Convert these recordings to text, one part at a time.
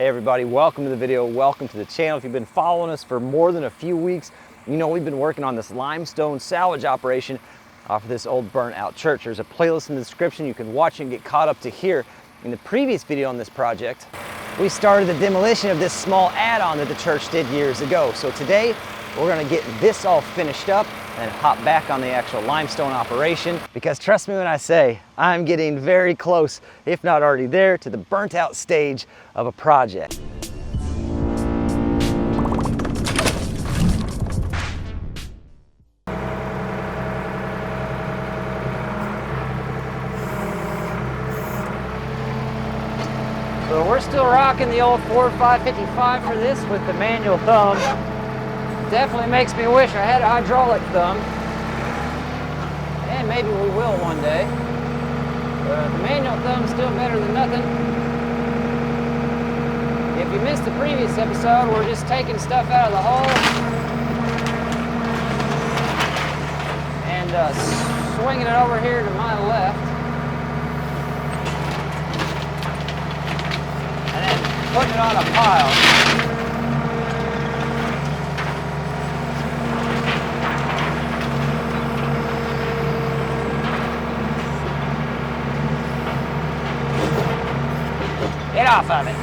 Hey everybody, welcome to the video, welcome to the channel. If you've been following us for more than a few weeks, you know we've been working on this limestone salvage operation off of this old burnt out church. There's a playlist in the description. You can watch and get caught up to here. In the previous video on this project, we started the demolition of this small add-on that the church did years ago. So today, we're gonna get this all finished up and hop back on the actual limestone operation, because trust me when I say I'm getting very close, if not already there, to the burnt out stage of a project. So we're still rocking the old Ford 555 for this with the manual thumb. Definitely makes me wish I had a hydraulic thumb. And maybe we will one day. But the manual thumb's still better than nothing. If you missed the previous episode, we're just taking stuff out of the hole and swinging it over here to my left. And then putting it on a pile. Get off of it.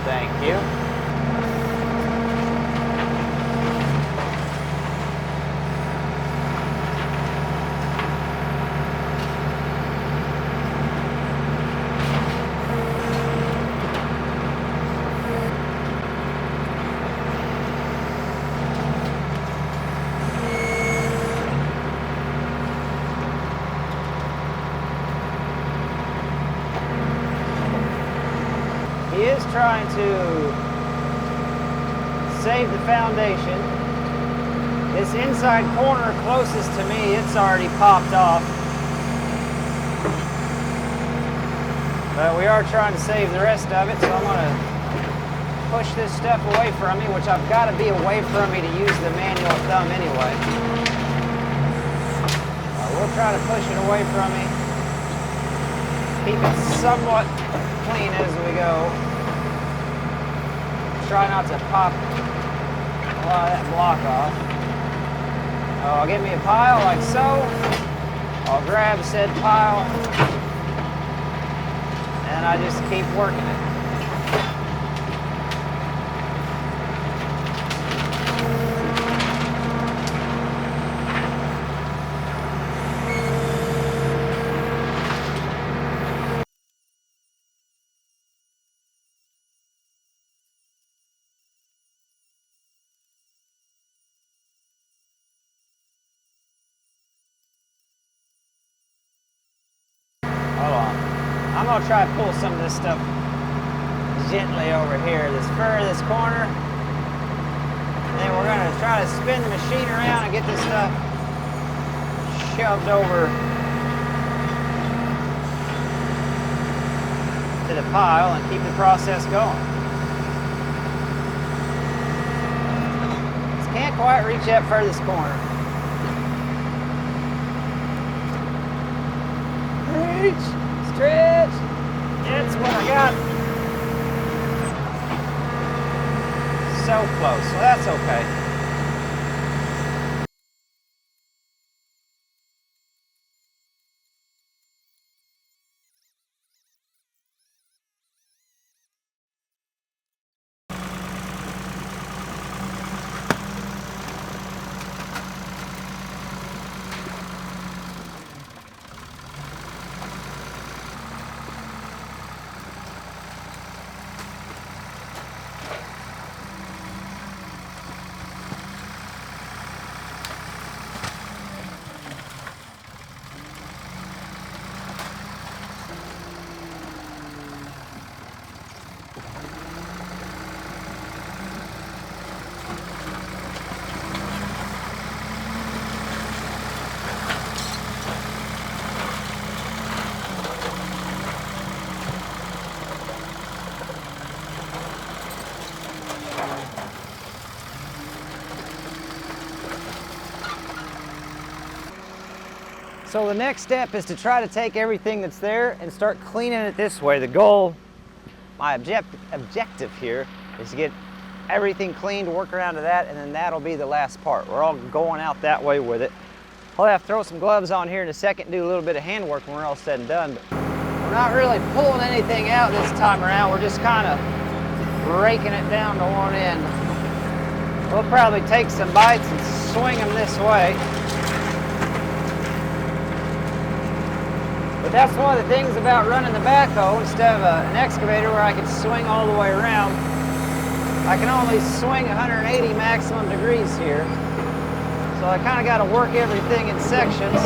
Thank you. He is trying to save the foundation. This inside corner closest to me, it's already popped off. But we are trying to save the rest of it, so I'm going to push this stuff away from me, which I've got to be away from me to use the manual thumb anyway. We'll try to push it away from me. Keep it somewhat clean as we go. Try not to pop a lot of that block off. I'll get me a pile like so. I'll grab said pile and I just keep working it. Hold on. I'm going to try to pull some of this stuff gently over here, this furthest corner. And then we're going to try to spin the machine around and get this stuff shoved over to the pile and keep the process going. Just can't quite reach that furthest corner. Stretch. That's what I got. So close, so that's okay. So the next step is to try to take everything that's there and start cleaning it this way. The goal my objective here is to get everything cleaned, work around to that, and then that'll be the last part. We're all going out that way with it. I'll have to throw some gloves on here in a second, do a little bit of handwork when we're all said and done. But we're not really pulling anything out this time around. We're just kind of breaking it down to one end. We'll probably take some bites and swing them this way. But that's one of the things about running the backhoe instead of an excavator where I can swing all the way around. I can only swing 180 maximum degrees here. So I kind of got to work everything in sections.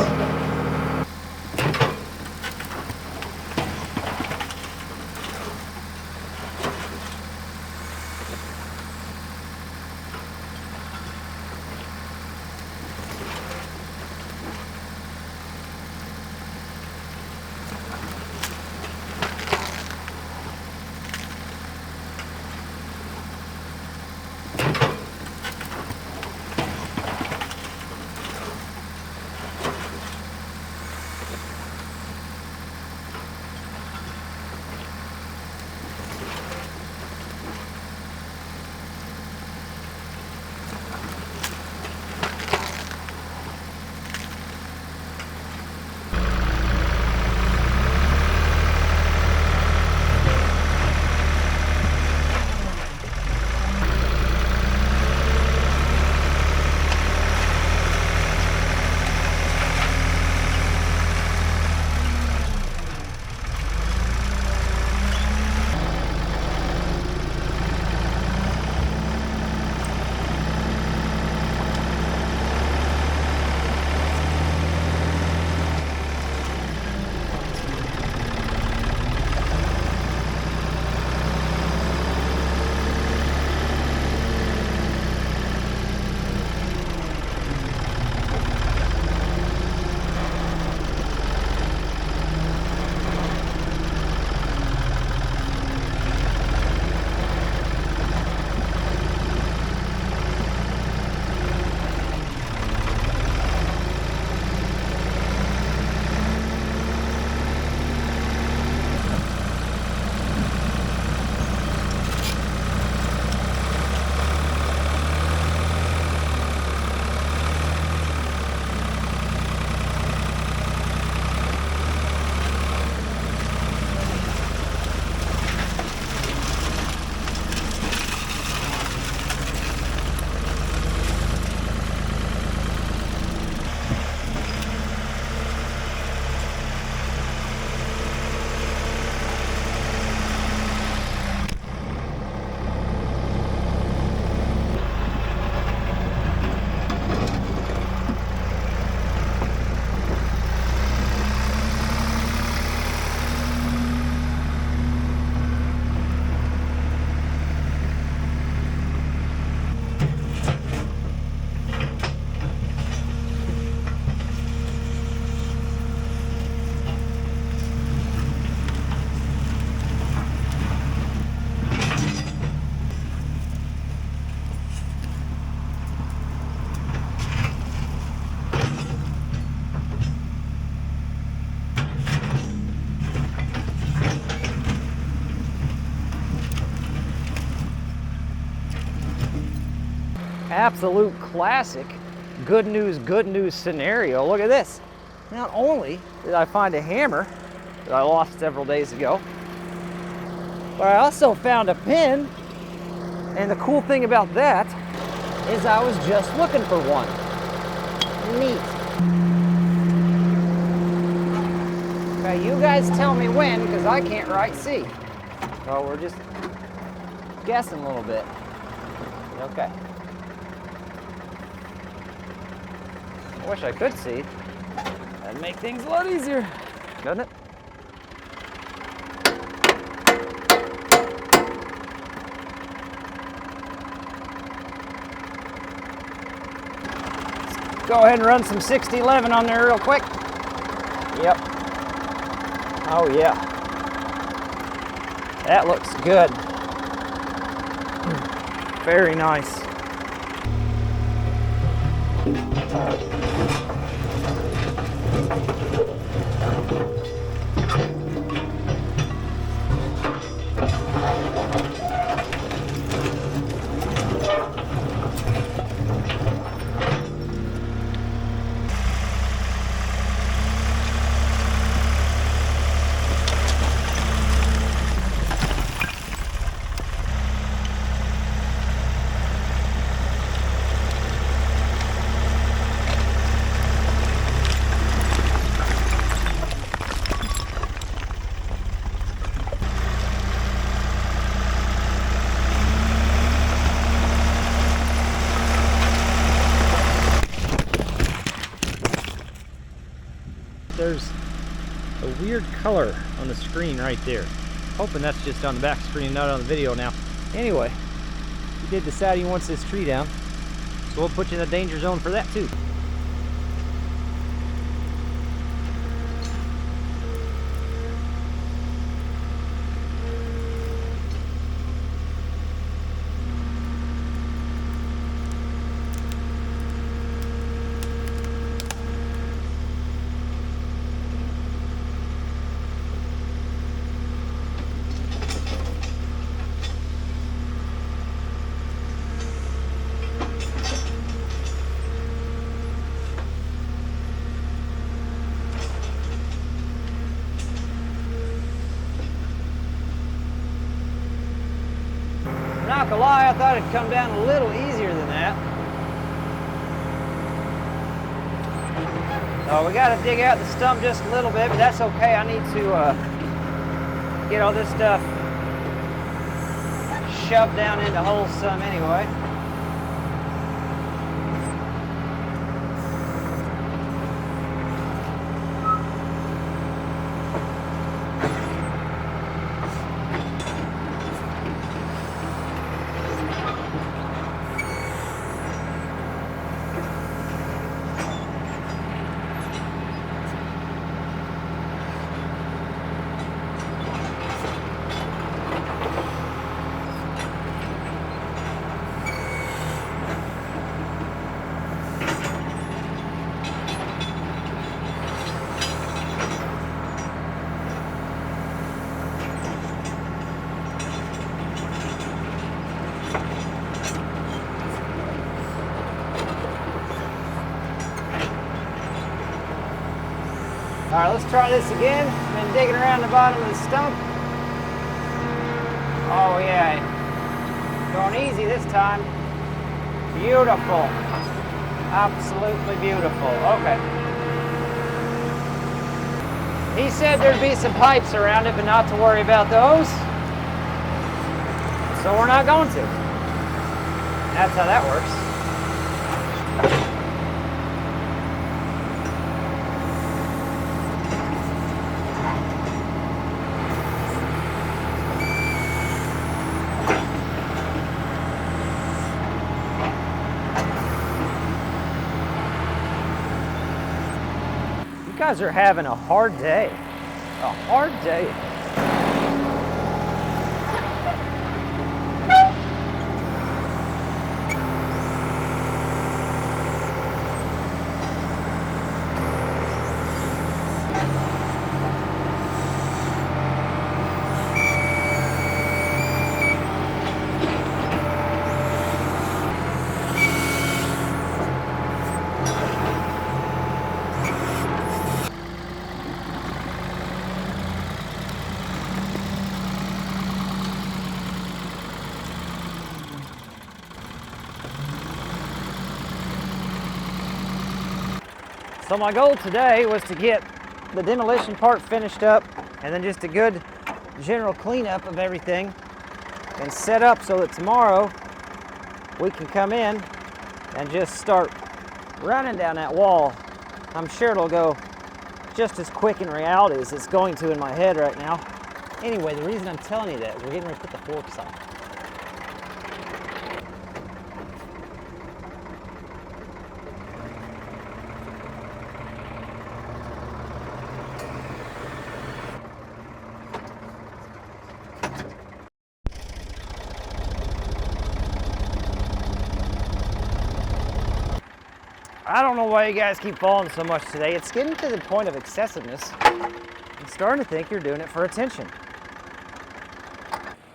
Absolute classic good news scenario. Look at this. Not only did I find a hammer that I lost several days ago, but I also found a pin. And the cool thing about that is I was just looking for one. Neat. Okay, you guys tell me when, because I can't right see. So we're just guessing a little bit. Okay. I wish I could see. That'd make things a lot easier, doesn't it? Let's go ahead and run some 6011 on there real quick. Yep. Oh yeah. That looks good. Very nice. weird color on the screen right there. Hoping that's just on the back screen, not on the video now. Anyway, he did decide he wants this tree down, so we'll put you in the danger zone for that too. Not gonna lie, I thought it'd come down a little easier than that. So we gotta dig out the stump just a little bit, but that's okay. I need to get all this stuff shoved down into holes some anyway. All right, let's try this again. Been digging around the bottom of the stump. Oh yeah, going easy this time. Beautiful, absolutely beautiful. Okay. He said there'd be some pipes around it, but not to worry about those. So we're not going to. That's how that works. You guys are having a hard day. A hard day. So my goal today was to get the demolition part finished up and then just a good general cleanup of everything and set up so that tomorrow we can come in and just start running down that wall. I'm sure it'll go just as quick in reality as it's going to in my head right now. Anyway, the reason I'm telling you that is we're getting ready to put the forks on. I don't know why you guys keep falling so much today. It's getting to the point of excessiveness. I'm starting to think you're doing it for attention.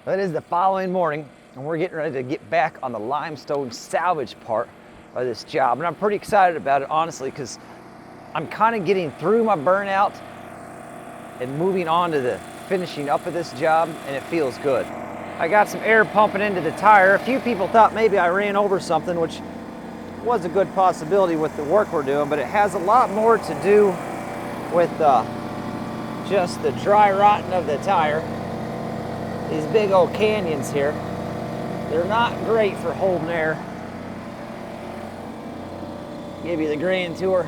It is the following morning, and we're getting ready to get back on the limestone salvage part of this job. And I'm pretty excited about it, honestly, because I'm kind of getting through my burnout and moving on to the finishing up of this job, and it feels good. I got some air pumping into the tire. A few people thought maybe I ran over something, which was a good possibility with the work we're doing, but it has a lot more to do with just the dry rotting of the tire. These big old canyons here, they're not great for holding air. Give you the grand tour.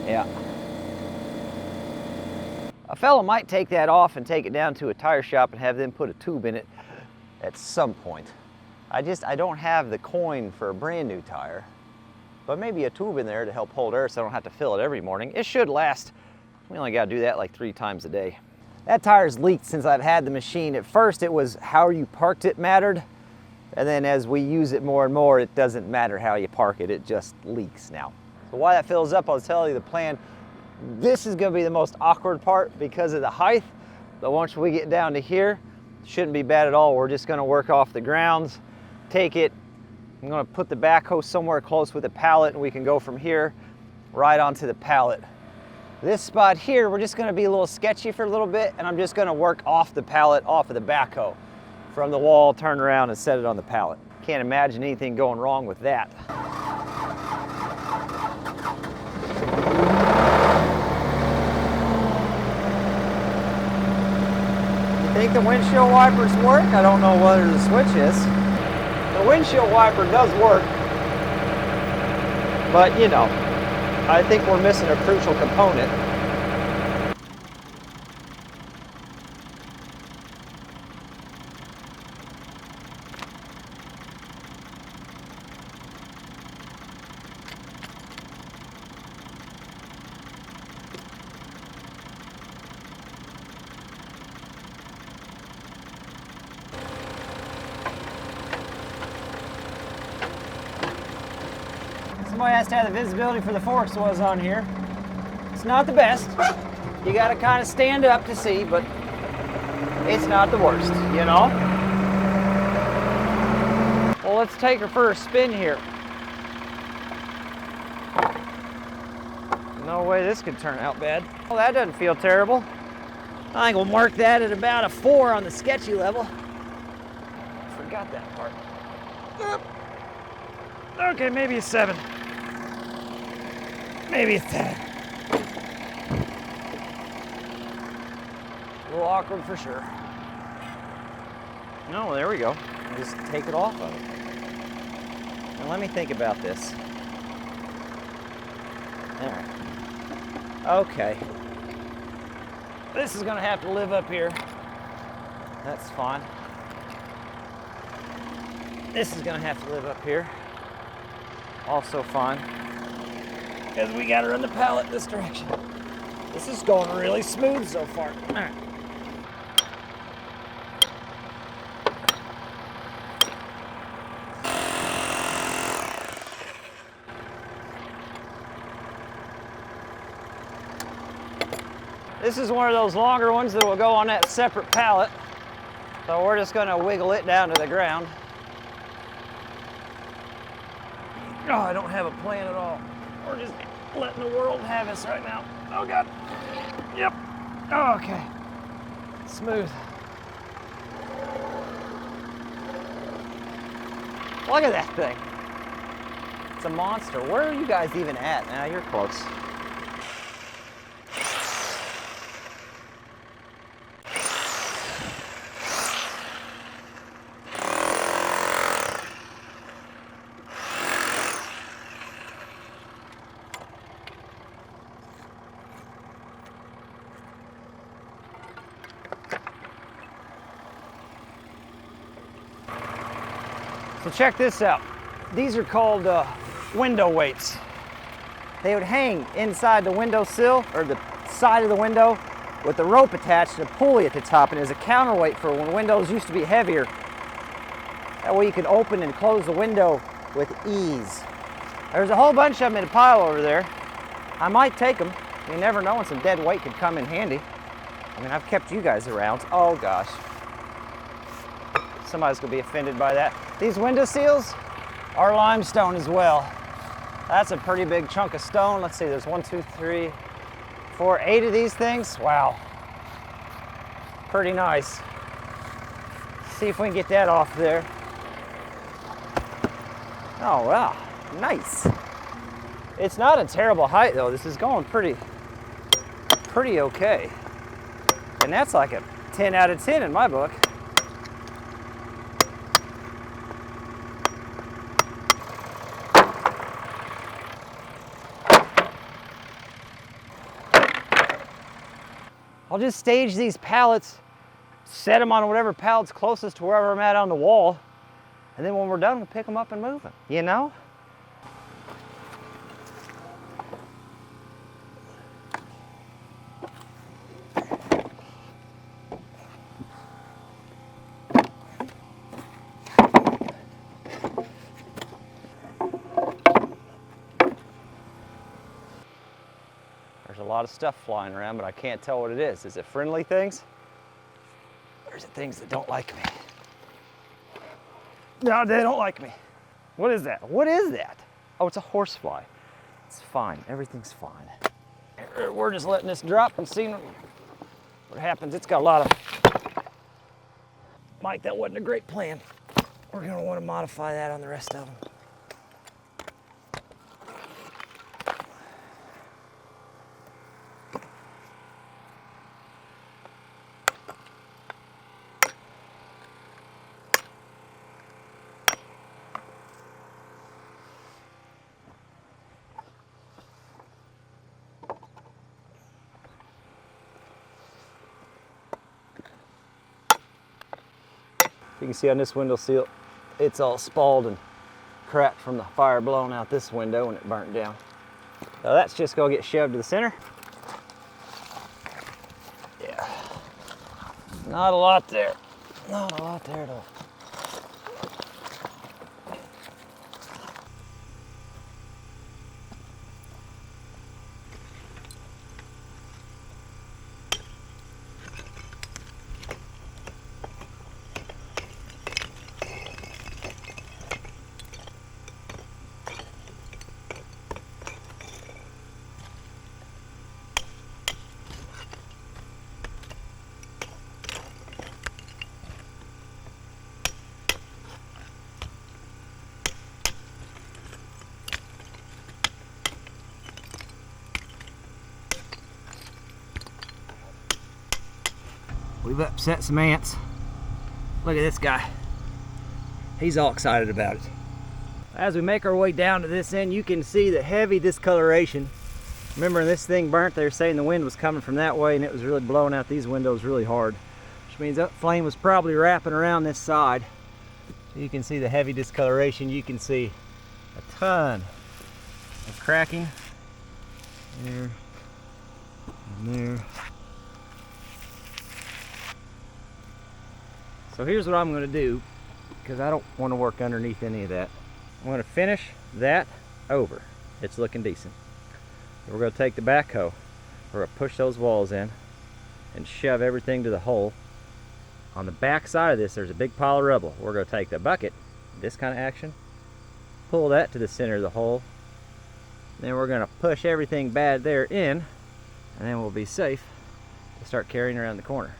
Yeah. fella might take that off and take it down to a tire shop and have them put a tube in it at some point. I don't have the coin for a brand new tire, but maybe a tube in there to help hold air so I don't have to fill it every morning. It should last. We only got to do that like 3 times a day. That tire's leaked since I've had the machine. At first it was how you parked it mattered, and then as we use it more and more, it doesn't matter how you park it, it just leaks now. So while that fills up, I'll tell you the plan. This is going to be the most awkward part because of the height, but once we get down to here, it shouldn't be bad at all. We're just going to work off the grounds, take it. I'm going to put the backhoe somewhere close with the pallet, and we can go from here right onto the pallet. This spot here, we're just going to be a little sketchy for a little bit, and I'm just going to work off the pallet, off of the backhoe. From the wall, turn around and set it on the pallet. Can't imagine anything going wrong with that. You think the windshield wipers work? I don't know whether the switch is. The windshield wiper does work, but you know, I think we're missing a crucial component. Somebody has to have the visibility for the forks was on here. It's not the best. You gotta kind of stand up to see, but it's not the worst, you know? Well, let's take her for a spin here. No way this could turn out bad. Well, that doesn't feel terrible. I think we'll mark that at about a 4 on the sketchy level. Forgot that part. Okay, maybe a 7. Maybe a 10. A little awkward for sure. No, there we go. Just take it off of it. Now let me think about this. All right. Okay. This is gonna have to live up here. That's fine. This is gonna have to live up here. Also fine. Because we gotta run the pallet this direction. This is going really smooth so far. All right. This is one of those longer ones that will go on that separate pallet. So we're just gonna wiggle it down to the ground. Oh, I don't have a plan at all. We're just letting the world have us right now. Oh God. Yep. Oh, okay. Smooth. Look at that thing. It's a monster. Where are you guys even at? Now you're close. So check this out. These are called window weights. They would hang inside the window sill or the side of the window with the rope attached and a pulley at the top, and as a counterweight for when windows used to be heavier. That way you could open and close the window with ease. There's a whole bunch of them in a pile over there. I might take them. You never know when some dead weight could come in handy. I mean, I've kept you guys around. Oh gosh. Somebody's gonna be offended by that. These window seals are limestone as well. That's a pretty big chunk of stone. Let's see, there's 1, 2, 3, 4, 8 of these things. Wow. Pretty nice. See if we can get that off there. Oh, wow, nice. It's not a terrible height though. This is going pretty okay. And that's like a 10 out of 10 in my book. I'll just stage these pallets, set them on whatever pallet's closest to wherever I'm at on the wall, and then when we're done, we'll pick them up and move them, you know? There's a lot of stuff flying around, but I can't tell what it is. Is it friendly things? Or is it things that don't like me? No, they don't like me. What is that? What is that? Oh, it's a horsefly. It's fine. Everything's fine. We're just letting this drop and seeing what happens. It's got a lot of... Mike, that wasn't a great plan. We're going to want to modify that on the rest of them. You can see on this window seal, it's all spalled and cracked from the fire blowing out this window when it burnt down. So that's just gonna get shoved to the center. Yeah, not a lot there. Not a lot there at all. We've upset some ants. Look at this guy. He's all excited about it. As we make our way down to this end, you can see the heavy discoloration. Remember, when this thing burnt, they were saying the wind was coming from that way and it was really blowing out these windows really hard, which means that flame was probably wrapping around this side. So you can see the heavy discoloration. You can see a ton of cracking there and there. So here's what I'm going to do, because I don't want to work underneath any of that. I'm going to finish that over. It's looking decent. We're going to take the backhoe. We're going to push those walls in and shove everything to the hole. On the back side of this, there's a big pile of rubble. We're going to take the bucket, this kind of action, pull that to the center of the hole. Then we're going to push everything bad there in, and then we'll be safe to start carrying around the corner.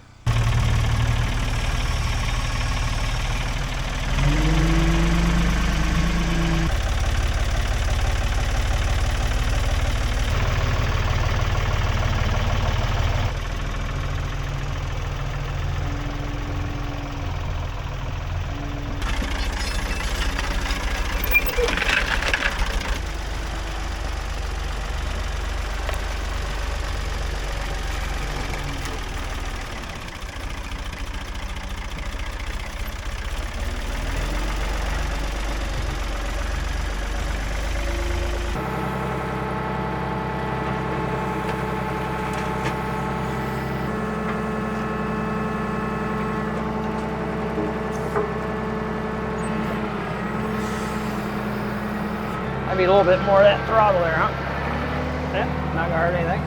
Maybe a little bit more of that throttle there, huh? Yeah, not gonna hurt anything.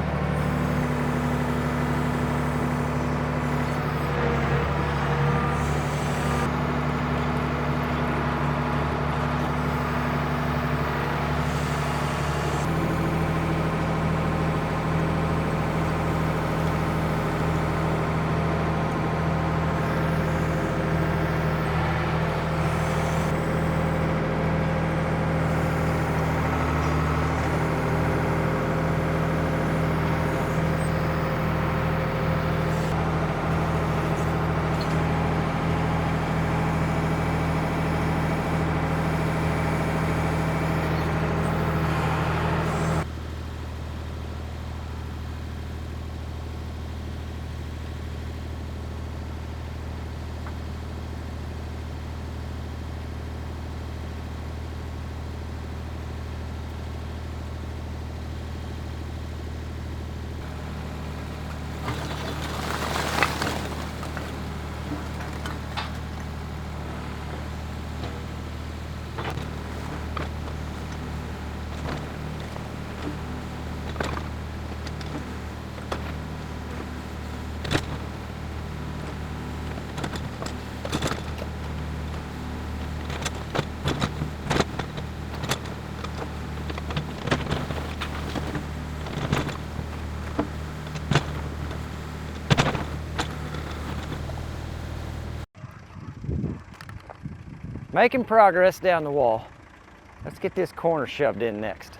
Making progress down the wall. Let's get this corner shoved in next.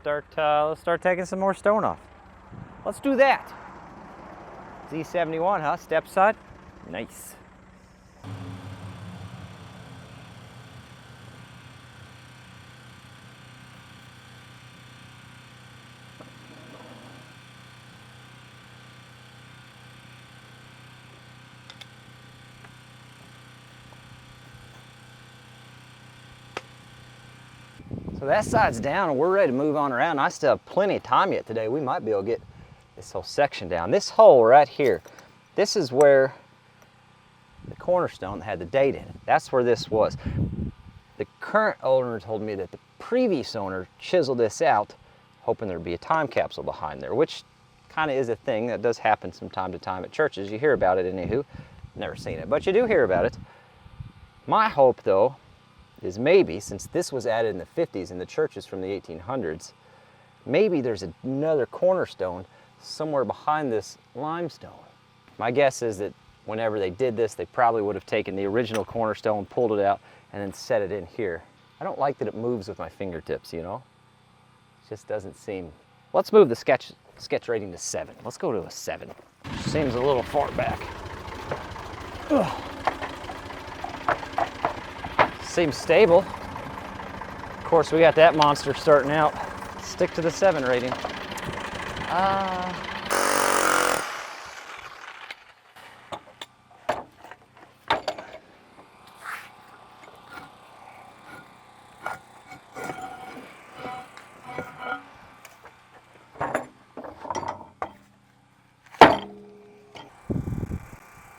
Let's start taking some more stone off. Let's do that. Z71, huh? Step side. Nice. So that side's down and we're ready to move on around. I still have plenty of time yet today. We might be able to get this whole section down. This hole right here, this is where the cornerstone had the date in it. That's where this was. The current owner told me that the previous owner chiseled this out, hoping there'd be a time capsule behind there, which kind of is a thing that does happen from time to time at churches. You hear about it anywho. Never seen it, but you do hear about it. My hope though, is maybe, since this was added in the 50s and the church is from the 1800s, maybe there's another cornerstone somewhere behind this limestone. My guess is that whenever they did this, they probably would have taken the original cornerstone, pulled it out, and then set it in here. I don't like that it moves with my fingertips, you know? It just doesn't seem... Let's move the sketch rating to 7. Let's go to a 7. Seems a little far back. Ugh. Seems stable. Of course, we got that monster starting out. Stick to the 7 rating. I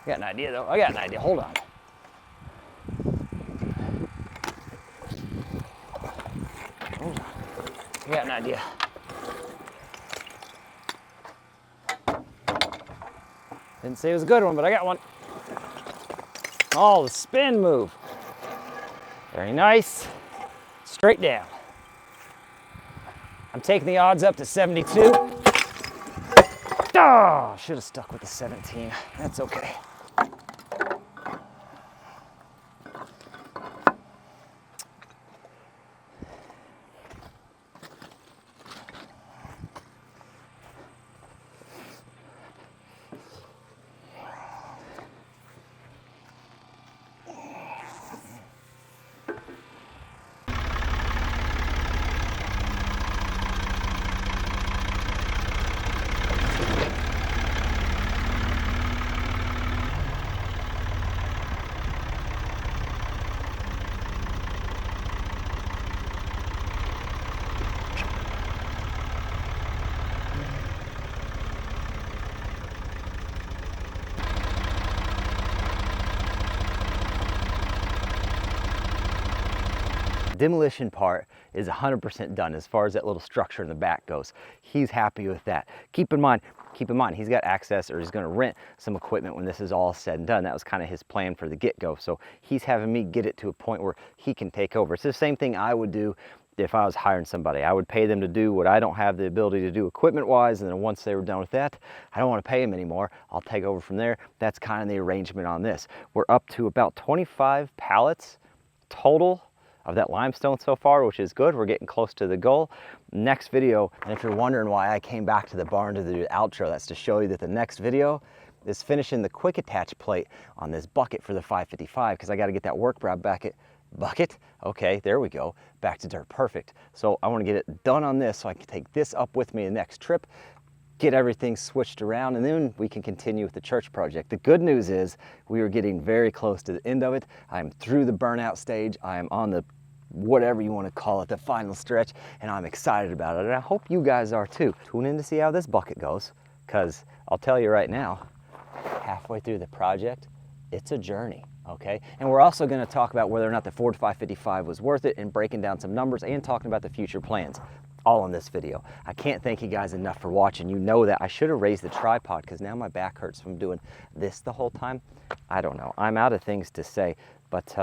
got an idea though. I got an idea. Hold on. I got an idea. Didn't say it was a good one, but I got one. Oh, the spin move. Very nice. Straight down. I'm taking the odds up to 72. Oh, should have stuck with the 17. That's okay. Demolition part is 100% done as far as that little structure in the back goes. He's happy with that. Keep in mind, he's got access, or he's going to rent some equipment when this is all said and done. That was kind of his plan for the get-go. So he's having me get it to a point where he can take over. It's the same thing I would do if I was hiring somebody. I would pay them to do what I don't have the ability to do equipment-wise, and then once they were done with that, I don't want to pay them anymore. I'll take over from there. That's kind of the arrangement on this. We're up to about 25 pallets total of that limestone so far, which is good. We're getting close to the goal. Next video, and if you're wondering why I came back to the barn to do the outro, that's to show you that the next video is finishing the quick attach plate on this bucket for the 555, because I got to get that work bucket, okay, there we go, back to dirt, perfect. So I want to get it done on this so I can take this up with me the next trip, get everything switched around, and then we can continue with the church project. The good news is we are getting very close to the end of it. I'm through the burnout stage. I am on the, whatever you want to call it, the final stretch, and I'm excited about it, and I hope you guys are too. Tune in to see how this bucket goes. because I'll tell you right now, halfway through the project, it's a journey, okay? And we're also gonna talk about whether or not the Ford 555 was worth it and breaking down some numbers and talking about the future plans, all in this video. I can't thank you guys enough for watching. You know that. I should have raised the tripod because now my back hurts from doing this the whole time. I don't know. I'm out of things to say, but